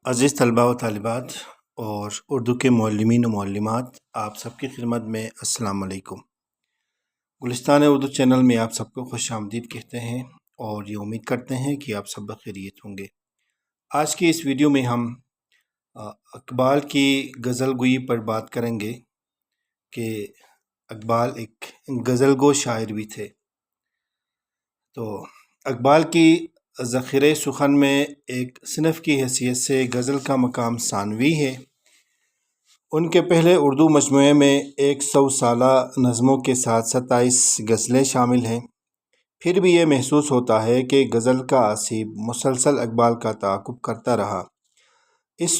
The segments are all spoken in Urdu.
عزیز طلباء و طالبات اور اردو کے معلمین و معلمات، آپ سب کی خدمت میں السلام علیکم۔ گلستان اردو چینل میں آپ سب کو خوش آمدید کہتے ہیں اور یہ امید کرتے ہیں کہ آپ سب بخیریت ہوں گے۔ آج کی اس ویڈیو میں ہم اقبال کی غزل گوئی پر بات کریں گے کہ اقبال ایک غزل گو شاعر بھی تھے۔ تو اقبال کی ذخیرہ سخن میں ایک صنف کی حیثیت سے غزل کا مقام ثانوی ہے۔ ان کے پہلے اردو مجموعے میں 100 سالہ نظموں کے ساتھ 27 غزلیں شامل ہیں۔ پھر بھی یہ محسوس ہوتا ہے کہ غزل کا آسیب مسلسل اقبال کا تعاقب کرتا رہا۔ اس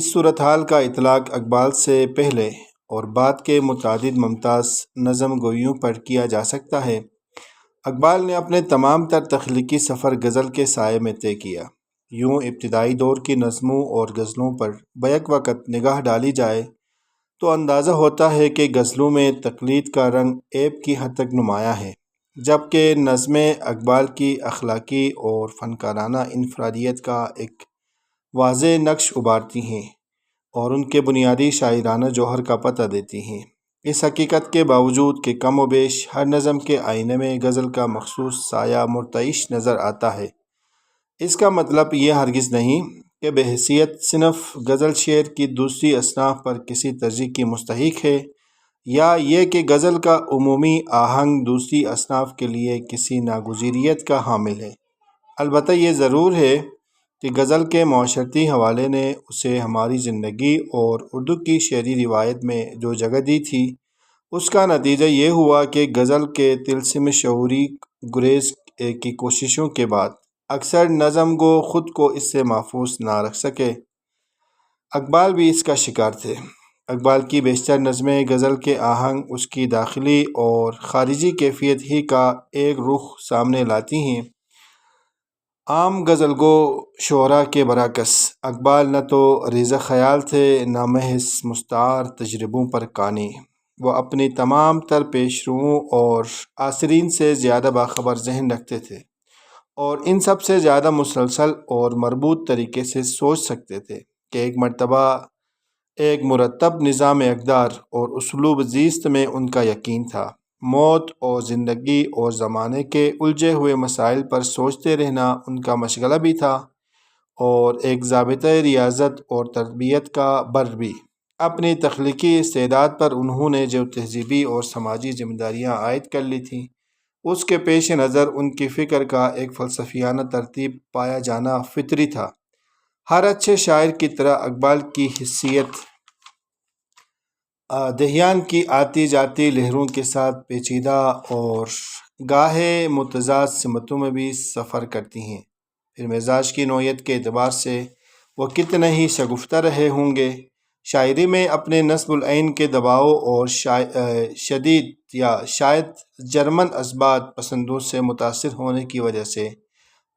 صورتحال کا اطلاق اقبال سے پہلے اور بعد کے متعدد ممتاز نظم گوئیوں پر کیا جا سکتا ہے۔ اقبال نے اپنے تمام تر تخلیقی سفر غزل کے سائے میں طے کیا۔ یوں ابتدائی دور کی نظموں اور غزلوں پر بیک وقت نگاہ ڈالی جائے تو اندازہ ہوتا ہے کہ غزلوں میں تقلید کا رنگ عیب کی حد تک نمایاں ہے، جبکہ نظمیں اقبال کی اخلاقی اور فنکارانہ انفرادیت کا ایک واضح نقش ابھارتی ہیں اور ان کے بنیادی شاعرانہ جوہر کا پتہ دیتی ہیں۔ اس حقیقت کے باوجود کہ کم و بیش ہر نظم کے آئینے میں غزل کا مخصوص سایہ مرتعش نظر آتا ہے، اس کا مطلب یہ ہرگز نہیں کہ بحیثیت صنف غزل شعر کی دوسری اصناف پر کسی ترجیح کی مستحق ہے، یا یہ کہ غزل کا عمومی آہنگ دوسری اصناف کے لیے کسی ناگزیریت کا حامل ہے۔ البتہ یہ ضرور ہے کہ غزل کے معاشرتی حوالے نے اسے ہماری زندگی اور اردو کی شعری روایت میں جو جگہ دی تھی، اس کا نتیجہ یہ ہوا کہ غزل کے طلسم شعوری گریز کی کوششوں کے بعد اکثر نظم گو خود کو اس سے محفوظ نہ رکھ سکے۔ اقبال بھی اس کا شکار تھے۔ اقبال کی بیشتر نظمیں غزل کے آہنگ اس کی داخلی اور خارجی کیفیت ہی کا ایک رخ سامنے لاتی ہیں۔ عام غزل گو شعراء کے برعکس اقبال نہ تو ریزہ خیال تھے، نہ محض مستعار تجربوں پر قانی۔ وہ اپنی تمام تر پیشروؤں اور عاصرین سے زیادہ باخبر ذہن رکھتے تھے اور ان سب سے زیادہ مسلسل اور مربوط طریقے سے سوچ سکتے تھے کہ ایک مرتبہ ایک مرتب نظام اقدار اور اسلوب زیست میں ان کا یقین تھا۔ موت اور زندگی اور زمانے کے الجھے ہوئے مسائل پر سوچتے رہنا ان کا مشغلہ بھی تھا، اور ایک ضابطۂ ریاضت اور تربیت کا بر بھی۔ اپنی تخلیقی استعداد پر انہوں نے جو تہذیبی اور سماجی ذمہ داریاں عائد کر لی تھیں، اس کے پیش نظر ان کی فکر کا ایک فلسفیانہ ترتیب پایا جانا فطری تھا۔ ہر اچھے شاعر کی طرح اقبال کی حیثیت دہیان کی آتی جاتی لہروں کے ساتھ پیچیدہ اور گاہے متضاد سمتوں میں بھی سفر کرتی ہیں۔ پھر مزاج کی نوعیت کے اعتبار سے وہ کتنے ہی شگفتہ رہے ہوں گے۔ شاعری میں اپنے نصب العین کے دباؤ اور شدید یا شاید جرمن اثبات پسندوں سے متاثر ہونے کی وجہ سے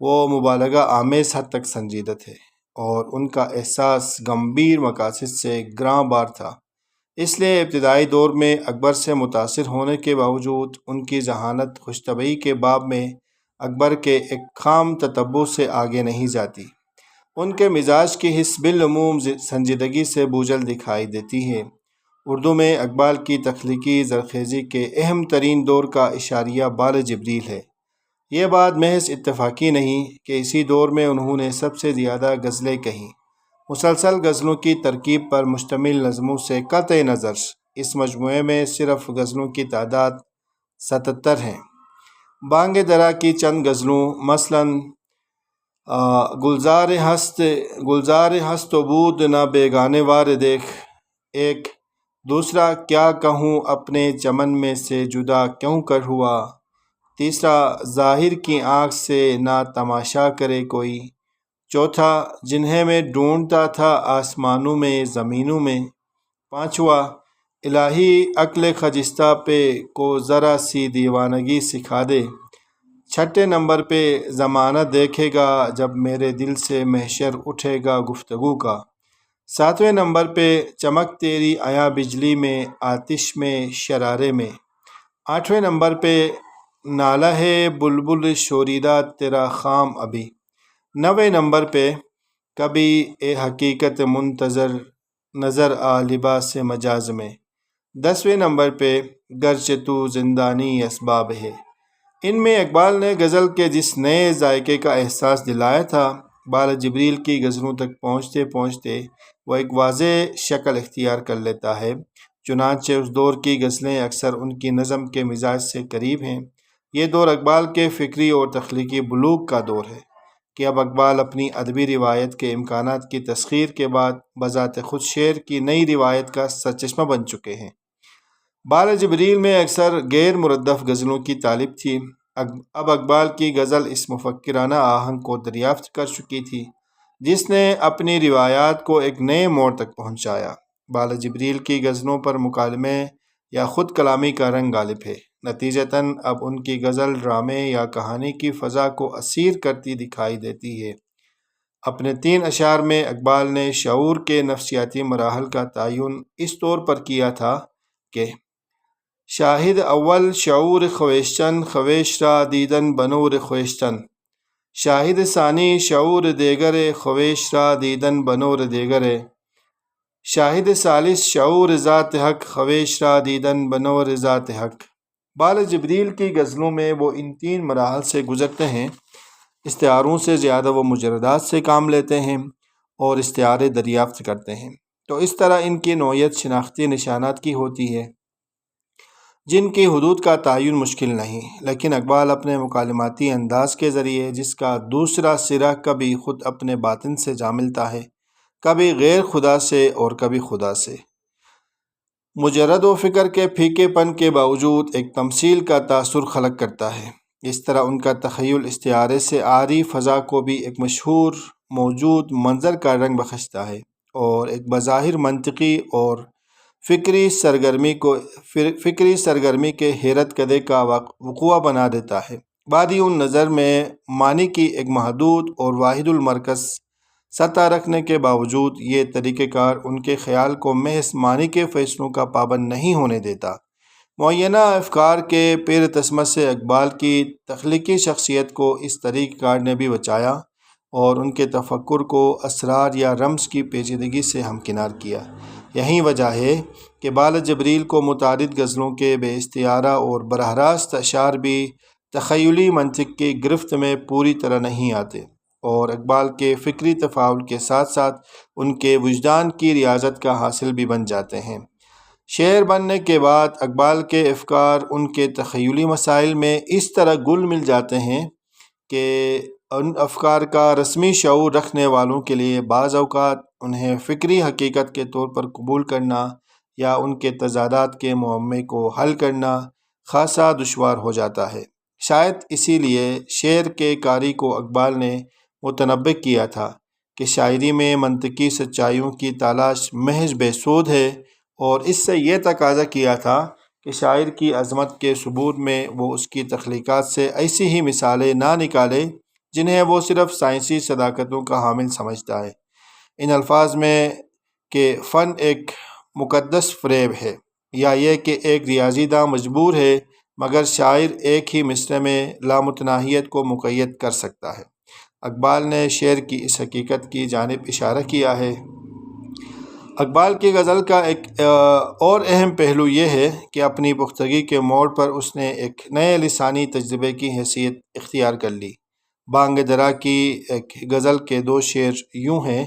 وہ مبالغہ آمیز حد تک سنجیدہ تھے اور ان کا احساس گمبھیر مقاصد سے گراں بار تھا۔ اس لیے ابتدائی دور میں اکبر سے متاثر ہونے کے باوجود ان کی ذہانت خوش طبعی کے باب میں اکبر کے ایک خام تتبع سے آگے نہیں جاتی۔ ان کے مزاج کی حس بالعموم سنجیدگی سے بوجھل دکھائی دیتی ہے۔ اردو میں اقبال کی تخلیقی زرخیزی کے اہم ترین دور کا اشاریہ بال جبریل ہے۔ یہ بات محض اتفاقی نہیں کہ اسی دور میں انہوں نے سب سے زیادہ غزلیں کہیں۔ مسلسل غزلوں کی ترکیب پر مشتمل نظموں سے قطع نظر اس مجموعے میں صرف غزلوں کی تعداد 77 ہیں۔ بانگ درا کی چند غزلوں مثلاً گلزار ہست و بود نہ بیگانے وار دیکھ ایک، دوسرا کیا کہوں اپنے چمن میں سے جدا کیوں کر ہوا، تیسرا ظاہر کی آنکھ سے نہ تماشا کرے کوئی، چوتھا جنہیں میں ڈھونڈتا تھا آسمانوں میں زمینوں میں، پانچواں الہی عقل خجستہ پہ کو ذرا سی دیوانگی سکھا دے، چھٹے نمبر پہ زمانہ دیکھے گا جب میرے دل سے محشر اٹھے گا گفتگو کا، ساتویں نمبر پہ چمک تیری آیا بجلی میں آتش میں شرارے میں، آٹھویں نمبر پہ نالہ ہے بلبل شوریدہ تیرا خام ابھی، 9ویں نمبر پہ کبھی اے حقیقت منتظر نظر آ لباس مجاز میں۔ 10ویں نمبر پہ گرچہ تو زندانی اسباب ہے۔ ان میں اقبال نے غزل کے جس نئے ذائقے کا احساس دلایا تھا، بال جبریل کی غزلوں تک پہنچتے پہنچتے وہ ایک واضح شکل اختیار کر لیتا ہے۔ چنانچہ اس دور کی غزلیں اکثر ان کی نظم کے مزاج سے قریب ہیں۔ یہ دور اقبال کے فکری اور تخلیقی بلوغ کا دور ہے کہ اب اقبال اپنی ادبی روایت کے امکانات کی تسخیر کے بعد بذات خود شعر کی نئی روایت کا سرچشمہ بن چکے ہیں۔ بال جبریل میں اکثر غیر مردف غزلوں کی تالیف تھی۔ اب اقبال کی غزل اس مفکرانہ آہنگ کو دریافت کر چکی تھی جس نے اپنی روایات کو ایک نئے موڑ تک پہنچایا۔ بال جبریل کی غزلوں پر مکالمے یا خود کلامی کا رنگ غالب ہے۔ نتیجتاً اب ان کی غزل ڈرامے یا کہانی کی فضا کو اسیر کرتی دکھائی دیتی ہے۔ اپنے 3 اشعار میں اقبال نے شعور کے نفسیاتی مراحل کا تعین اس طور پر کیا تھا کہ شاہد اول شعور خویشتن، خویش را دیدن بنور خویشتن، شاہد ثانی شعور دیگر، خویش را دیدن بنور دیگر، شاہد ثالث شعور ذات حق، خویش را دیدن بنور ذات حق۔ بال جبریل کی غزلوں میں وہ ان 3 مراحل سے گزرتے ہیں۔ استعاروں سے زیادہ وہ مجردات سے کام لیتے ہیں اور استعارے دریافت کرتے ہیں، تو اس طرح ان کی نوعیت شناختی نشانات کی ہوتی ہے جن کی حدود کا تعین مشکل نہیں، لیکن اقبال اپنے مکالماتی انداز کے ذریعے جس کا دوسرا سرا کبھی خود اپنے باطن سے جا ملتا ہے، کبھی غیر خدا سے اور کبھی خدا سے، مجرد و فکر کے پھیکے پن کے باوجود ایک تمثیل کا تاثر خلق کرتا ہے۔ اس طرح ان کا تخیل استعارے سے عاری فضا کو بھی ایک مشہور موجود منظر کا رنگ بخشتا ہے اور ایک بظاہر منطقی اور فکری سرگرمی کے حیرت کدے کا وقوع بنا دیتا ہے۔ بادی النظر میں معنی کی ایک محدود اور واحد المرکز سطح رکھنے کے باوجود یہ طریقہ کار ان کے خیال کو محض معنی کے فیصلوں کا پابند نہیں ہونے دیتا۔ معینہ افکار کے پیر تسمہ سے اقبال کی تخلیقی شخصیت کو اس طریقہ کار نے بھی بچایا اور ان کے تفکر کو اسرار یا رمز کی پیچیدگی سے ہمکنار کیا۔ یہی وجہ ہے کہ بال جبریل کو متعدد غزلوں کے بے استعارہ اور براہ راست اشعار بھی تخیلی منطق کی گرفت میں پوری طرح نہیں آتے اور اقبال کے فکری تفاعل کے ساتھ ساتھ ان کے وجدان کی ریاضت کا حاصل بھی بن جاتے ہیں۔ شعر بننے کے بعد اقبال کے افکار ان کے تخیلی مسائل میں اس طرح گل مل جاتے ہیں کہ ان افکار کا رسمی شعور رکھنے والوں کے لیے بعض اوقات انہیں فکری حقیقت کے طور پر قبول کرنا یا ان کے تضادات کے معمے کو حل کرنا خاصا دشوار ہو جاتا ہے۔ شاید اسی لیے شعر کے قاری کو اقبال نے متنبہ کیا تھا کہ شاعری میں منطقی سچائیوں کی تلاش محض بے سود ہے، اور اس سے یہ تقاضا کیا تھا کہ شاعر کی عظمت کے ثبوت میں وہ اس کی تخلیقات سے ایسی ہی مثالیں نہ نکالے جنہیں وہ صرف سائنسی صداقتوں کا حامل سمجھتا ہے۔ ان الفاظ میں کہ فن ایک مقدس فریب ہے، یا یہ کہ ایک ریاضی داں مجبور ہے مگر شاعر ایک ہی مصرع میں لامتناہیت کو مقید کر سکتا ہے، اقبال نے شعر کی اس حقیقت کی جانب اشارہ کیا ہے۔ اقبال کی غزل کا ایک اور اہم پہلو یہ ہے کہ اپنی پختگی کے موڑ پر اس نے ایک نئے لسانی تجربے کی حیثیت اختیار کر لی۔ بانگ درا کی ایک غزل کے 2 شعر یوں ہیں: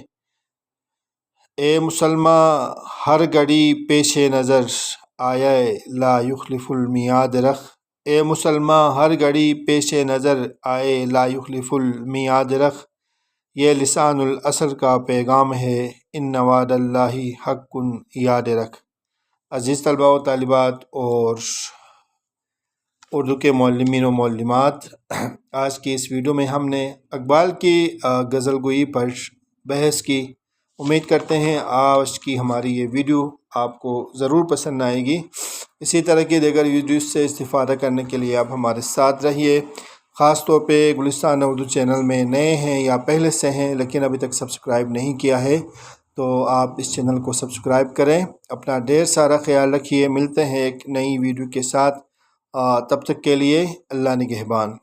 اے مسلماں ہر گھڑی پیش نظر آئے لا یخلف المیعاد رخ، اے مسلماں ہر گھڑی پیش نظر آئے لا یخلف المیعاد رخ، یہ لسان الاثر کا پیغام ہے ان وعد اللہ حق یاد رکھ۔ عزیز طلباء و طالبات اور اردو کے معلمین و معلمات، آج کی اس ویڈیو میں ہم نے اقبال کی غزل گوئی پر بحث کی۔ امید کرتے ہیں آج کی ہماری یہ ویڈیو آپ کو ضرور پسند آئے گی۔ اسی طرح کی دیگر ویڈیوز سے استفادہ کرنے کے لیے آپ ہمارے ساتھ رہیے۔ خاص طور پہ گلستان اردو چینل میں نئے ہیں یا پہلے سے ہیں لیکن ابھی تک سبسکرائب نہیں کیا ہے تو آپ اس چینل کو سبسکرائب کریں۔ اپنا ڈھیر سارا خیال رکھیے۔ ملتے ہیں ایک نئی ویڈیو کے ساتھ، تب تک کے لیے اللہ نگہبان۔